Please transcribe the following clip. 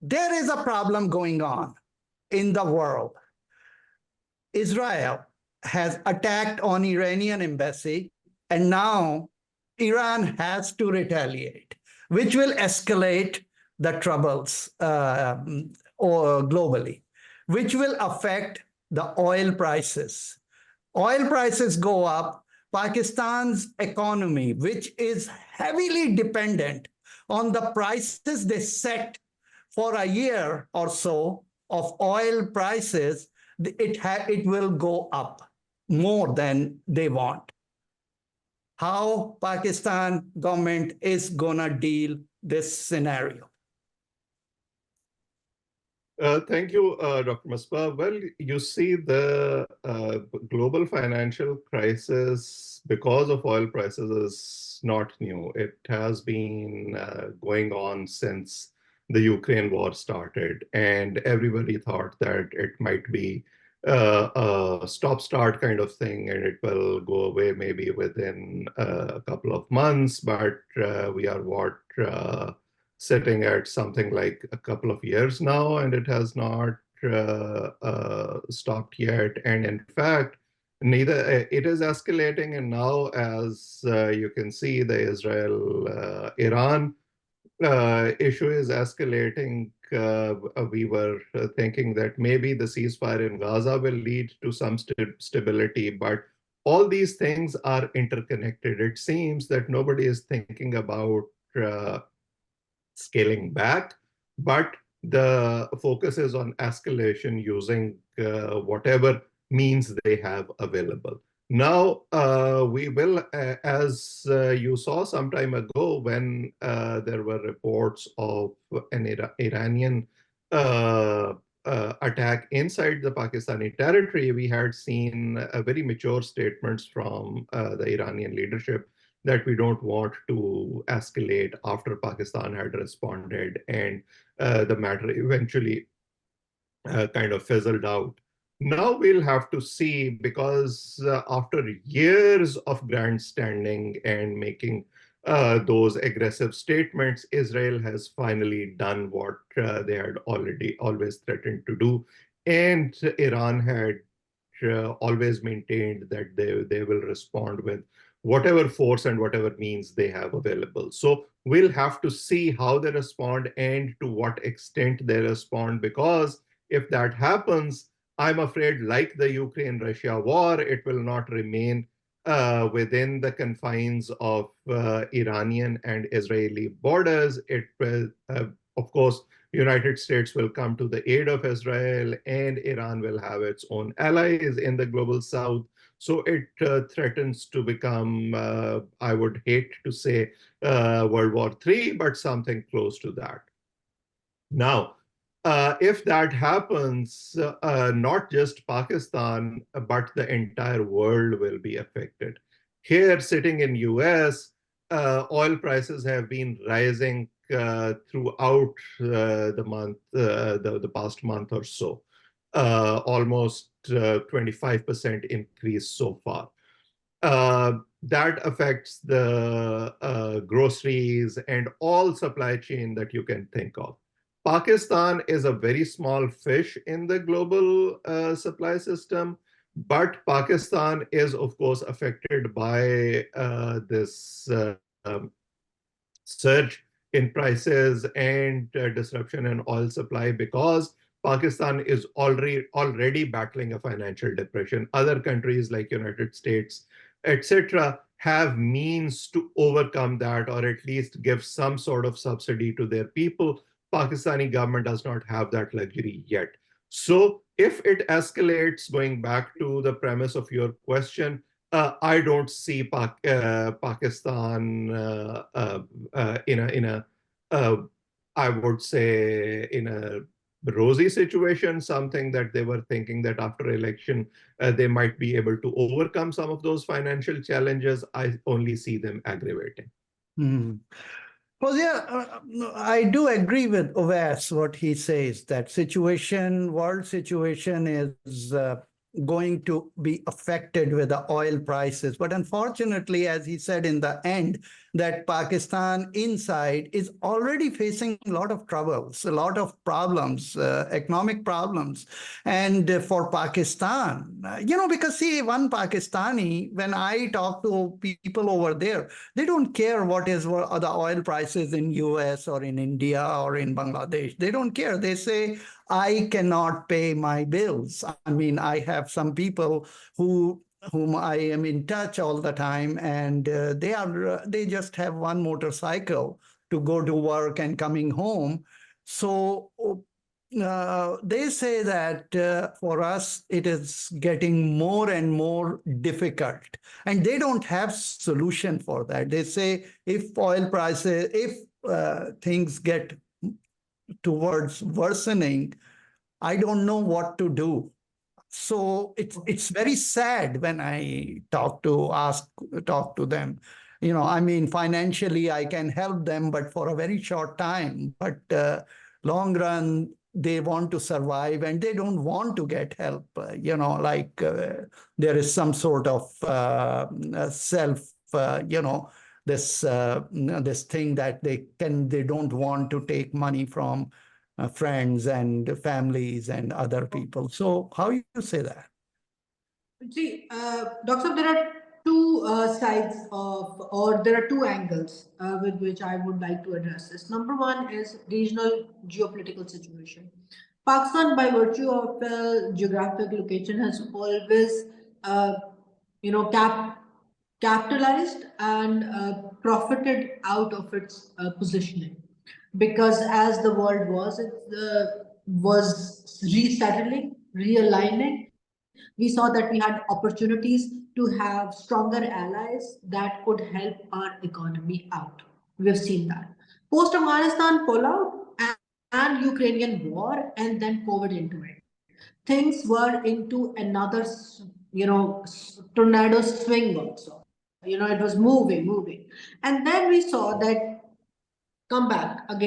there is a problem going on in the world. Israel has attacked on Iranian embassy, and now Iran has to retaliate, which will escalate the troubles or globally, which will affect the oil prices. Oil prices go up. Pakistan's economy, which is heavily dependent on the prices they set for a year or so of oil prices, it will go up more than they want. How Pakistan government is gonna deal this scenario? Thank you, Dr. Maspa. Well, you see, the global financial crisis because of oil prices is not new. It has been going on since the Ukraine war started, and everybody thought that it might be a stop-start kind of thing, and it will go away maybe within a couple of months, but we are sitting at something like a couple of years now, and it has not stopped yet. And in fact, neither it is escalating. And now, as you can see, the Israel-Iran issue is escalating. We were thinking that maybe the ceasefire in Gaza will lead to some stability, but all these things are interconnected. It seems that nobody is thinking about scaling back, but the focus is on escalation using whatever means they have available. Now, we will, as you saw some time ago when there were reports of an Iranian attack inside the Pakistani territory, we had seen very mature statements from the Iranian leadership that we don't want to escalate after Pakistan had responded, and the matter eventually kind of fizzled out. Now we'll have to see, because after years of grandstanding and making those aggressive statements, Israel has finally done what they had always threatened to do. And Iran had always maintained that they will respond with whatever force and whatever means they have available. So we'll have to see how they respond and to what extent they respond, because if that happens, I'm afraid, like the Ukraine-Russia war, it will not remain within the confines of Iranian and Israeli borders. It will, of course, United States will come to the aid of Israel, and Iran will have its own allies in the global south. So it threatens to become, I would hate to say World War III, but something close to that. Now, if that happens, not just Pakistan, but the entire world will be affected. Here, sitting in US, oil prices have been rising throughout the past month or so, almost 25% increase so far. That affects the groceries and all supply chain that you can think of. Pakistan is a very small fish in the global supply system, but Pakistan is, of course, affected by this surge in prices and disruption in oil supply, because Pakistan is already battling a financial depression. Other countries like United States, etc., have means to overcome that, or at least give some sort of subsidy to their people. Pakistani government does not have that luxury yet. So if it escalates, going back to the premise of your question, I don't see Pakistan I would say, in a rosy situation, something that they were thinking that after election, they might be able to overcome some of those financial challenges. I only see them aggravating. Mm-hmm. Well, yeah, I do agree with Oves, what he says, that world situation is going to be affected with the oil prices. But unfortunately, as he said in the end, that Pakistan inside is already facing a lot of troubles, a lot of problems, economic problems. And for Pakistan, because see, one Pakistani, when I talk to people over there, they don't care what are the oil prices in US or in India or in Bangladesh. They don't care. They say, I cannot pay my bills. I mean, I have some people whom I am in touch all the time, and they just have one motorcycle to go to work and coming home. So they say that for us it is getting more and more difficult, and they don't have solution for that. They say if oil prices, if things get towards worsening, I don't know what to do. So it's very sad when I talk to them. I mean, financially I can help them, but for a very short time. But long run, they want to survive and they don't want to get help. Like there is some sort of self, this thing that they don't want to take money from friends and families and other people. So how you say that? See, Doctor, there are two sides of, or there are two angles with which I would like to address this. Number one is regional geopolitical situation. Pakistan, by virtue of the geographic location, has always, uh, capitalized and profited out of its positioning, because as the world was resettling, realigning, we saw that we had opportunities to have stronger allies that could help our economy out. We've seen that. Post Afghanistan fallout and Ukrainian war, and then COVID into it. Things were into another, tornado swing also. It was moving. And then we saw that come back again